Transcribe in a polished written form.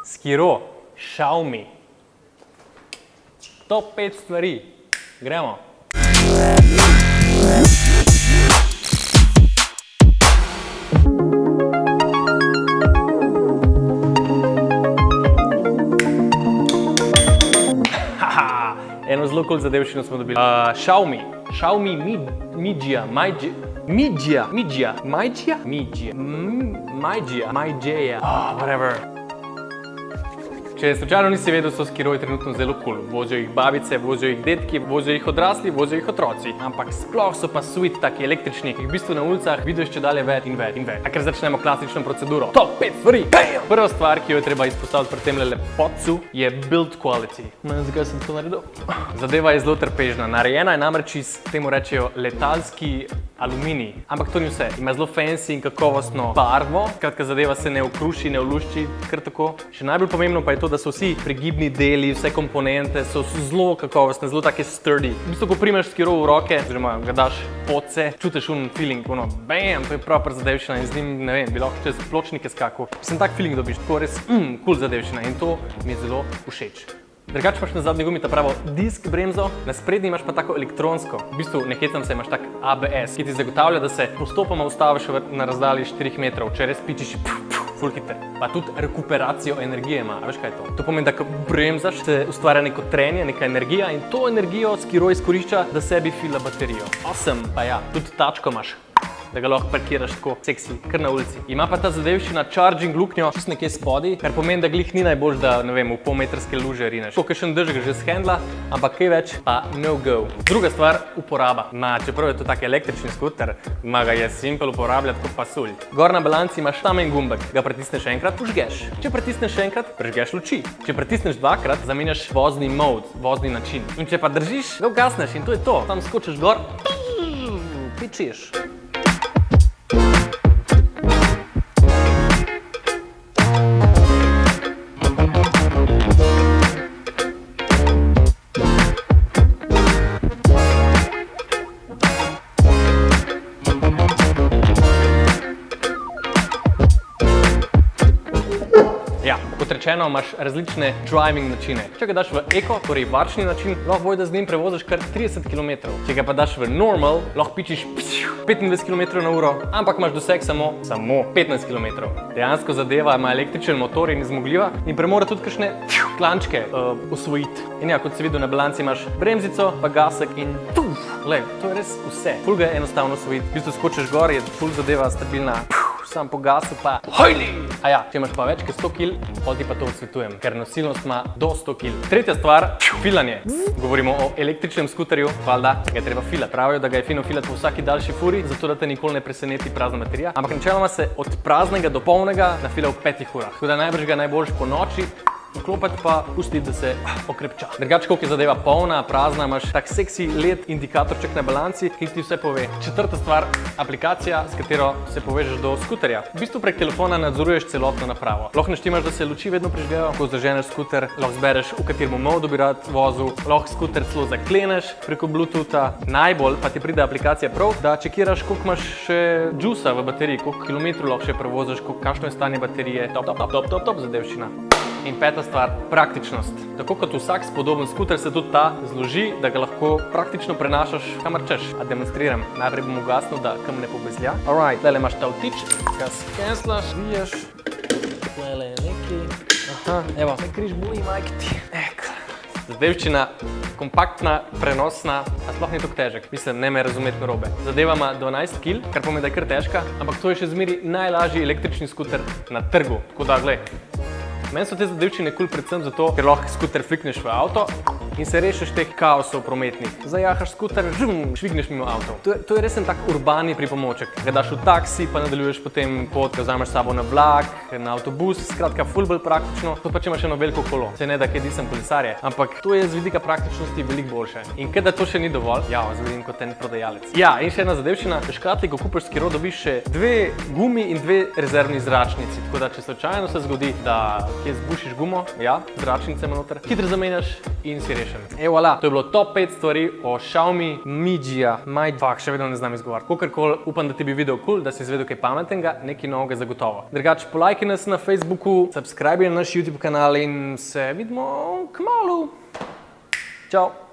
Skiro, Xiaomi. Top 5 stvari. Gremo. Eno zelo cool zadevščino smo dobili. Xiaomi Mijia. Whatever. Če slučajno nisi vedel, so skiroji trenutno zelo cool. Vozijo jih babice, vozijo jih detki, vozijo jih odrasli, vozijo jih otroci. Ampak sploh so pa sweet, taki električni, ki jih v bistvu na ulicah vidiš čedalje več in več in več. A ker začnemo klasično proceduro. Top 5 stvari! Prva stvar, ki jo je treba izpostaviti pri tem lepotcu, je build quality. Zakaj sem to naredil? Zadeva je zelo trpežna. Narejena je namreč iz, temu rečejo, letalski aluminij. Ampak to ni vse. Ima zelo fancy in kakovostno barvo. Skratka, zadeva se ne okruši, ne olušči kar tako. Še najbolj pomembno pa je to, da so vsi prigibni deli, vse komponente so zelo kakovostne, zelo take sturdy. V bistvu, ko primeš skiro v roke, oziroma ga daš podce, čutiš feeling, bam, to je proper zadevščina in z njim, ne vem, bi lahko čez pločnike skakal. Sem tak feeling dobiš, tako res cool zadevščina in to mi je zelo všeč. Drugače imaš na zadnji gumi ta pravo disk bremzo, na sprednji imaš pa tako elektronsko. V bistvu, ne hecam se, imaš tak ABS, ki ti zagotavlja, da se postopoma ustaviš na razdalji 4 metrov, če res pičiš ful hiter. Pa tudi rekuperacijo energije ima, a veš kaj je to? To pomeni, da ko bremzaš, se ustvarja neko trenje, neka energija in to energijo skiro izkorišča, da sebi fila baterijo. Awesome, pa ja, tudi tačko imaš, da ga lahko parkiraš tako seksi, kar na ulici. Ima pa ta zadevščina charging luknjo čist nekje spodaj, kar pomeni, da glih ni najboljš, da ne vem, v polmetrske luže rineš. Tako kakšen dež ga že s handla, ampak kaj več pa no go. Druga stvar, uporaba. Čeprav je to tak električni skuter, ga je simpel uporabljati kot pasulj. Gor na balanci imaš tamen gumbek, ga pritisneš enkrat, požgeš. Če pritisneš enkrat, prižgeš luči. Če pritisneš dvakrat, zamenjaš vozni mode, vozni način. In če pa držiš, ga ugasneš in to je to. Tam skočiš gor, pičiš. Kot rečeno, imaš različne driving načine. Če ga daš v eko, torej varčni način, lahko bojda z njim prevoziš kar 30 km. Če ga pa daš v normal, lahko pičiš 25 km/h, ampak imaš doseg samo 15 km. Dejansko zadeva ima električen motor in je zmogljiva in premore tudi kakšne klančke osvojiti. In ja, kot si videl na balanci imaš bremzico, pa gasek in glej, to je res vse. Ful ga je enostavno osvojiti. V bistvu skočiš gor, je ful zadeva stabilna. Sam po gasu pa hojli! A ja, če imaš pa več kot 100 kg, pol ti pa to odsvetujem, ker nosilnost ima do 100 kg. Tretja stvar, filanje. Govorimo o električnem skuterju, valjda, ga je treba filati. Pravijo, da ga je fino filati po vsaki daljši furi, zato da te nikoli ne preseneti prazna baterija. Ampak načeloma se od praznega do polnega nafila v 5 urah. Tako da najbrž ga najboljš po noči, vklopiti pa pustiti, da se okrepča. Drugače, koliko je zadeva polna, prazna, imaš tak seksi LED indikatorček na balanci, ki ti vse pove. Četrta stvar, aplikacija, s katero se povežeš do skuterja. V bistvu prek telefona nadzoruješ celotno napravo. Lahko naštimaš, da se luči vedno prižgejo, ko zaženeš skuter, lahko zbereš, v katerem modu bi rad vozil, lahko skuter celo zakleneš preko Bluetootha. Najbolj pa ti pride aplikacija prav, da čekiraš, koliko imaš še džusa v bateriji, koliko kilometrov lahko še prevoziš, kakšno je stanje baterije. Top zadevščina. In peta stvar, praktičnost. Tako kot vsak spodoben skuter se tudi ta zloži, da ga lahko praktično prenašaš kamor češ. A demonstriram. Najprej bom ugasnil, da kam ne pobezlja. Alright, tule imaš ta vtič, ga skenslaš, viješ. Tule je neki. Aha, evo, se križ boli, majke ti. Zadevščina, kompaktna, prenosna, a sploh ni tako težek. Mislim, ne me razumeti narobe. Zadeva ima 12 kg, kar pomeni, da je kar težka, ampak to je še zmeri najlažji električni skuter na trgu. Tako da, glej. Meni so te zadevščine cool predvsem zato, ker lahko skuter flikneš v avto in se rešiš teh kaosov prometnih. Zajahaš skuter, švigneš mimo avtov. To je resen tak urbani pripomoček. Ga daš v taksi, pa nadaljuješ potem pot, ga vzameš s sabo na vlak, na avtobus, skratka ful bolj praktično, kot pa če imaš eno veliko kolo. Se ne da, kaj nisem kolesarje, ampak to je z vidika praktičnosti veliko boljše. In ker da to še ni dovolj, ja, zvedim kot en prodajalec. Ja, in še ena zadevščina, v škatli, ko kupiš skiro, dobiš še 2 gumi in 2 rezervni zračnici. Tako da, če slučajno se zgodi, da kje zbušiš gumo, ja, zračnice ima noter, hitro zamenjaš in si uspešen. Voilà, to je bilo top 5 stvari o Xiaomi Mijia. Še vedno ne znam izgovarjati. Kakorkoli, upam, da ti bi video kul, da si izvedel kaj pametnega, nekaj novega zagotovo. Drugače, polajki nas na Facebooku, subscribe na naš YouTube kanal in se vidimo kmalu. Čau!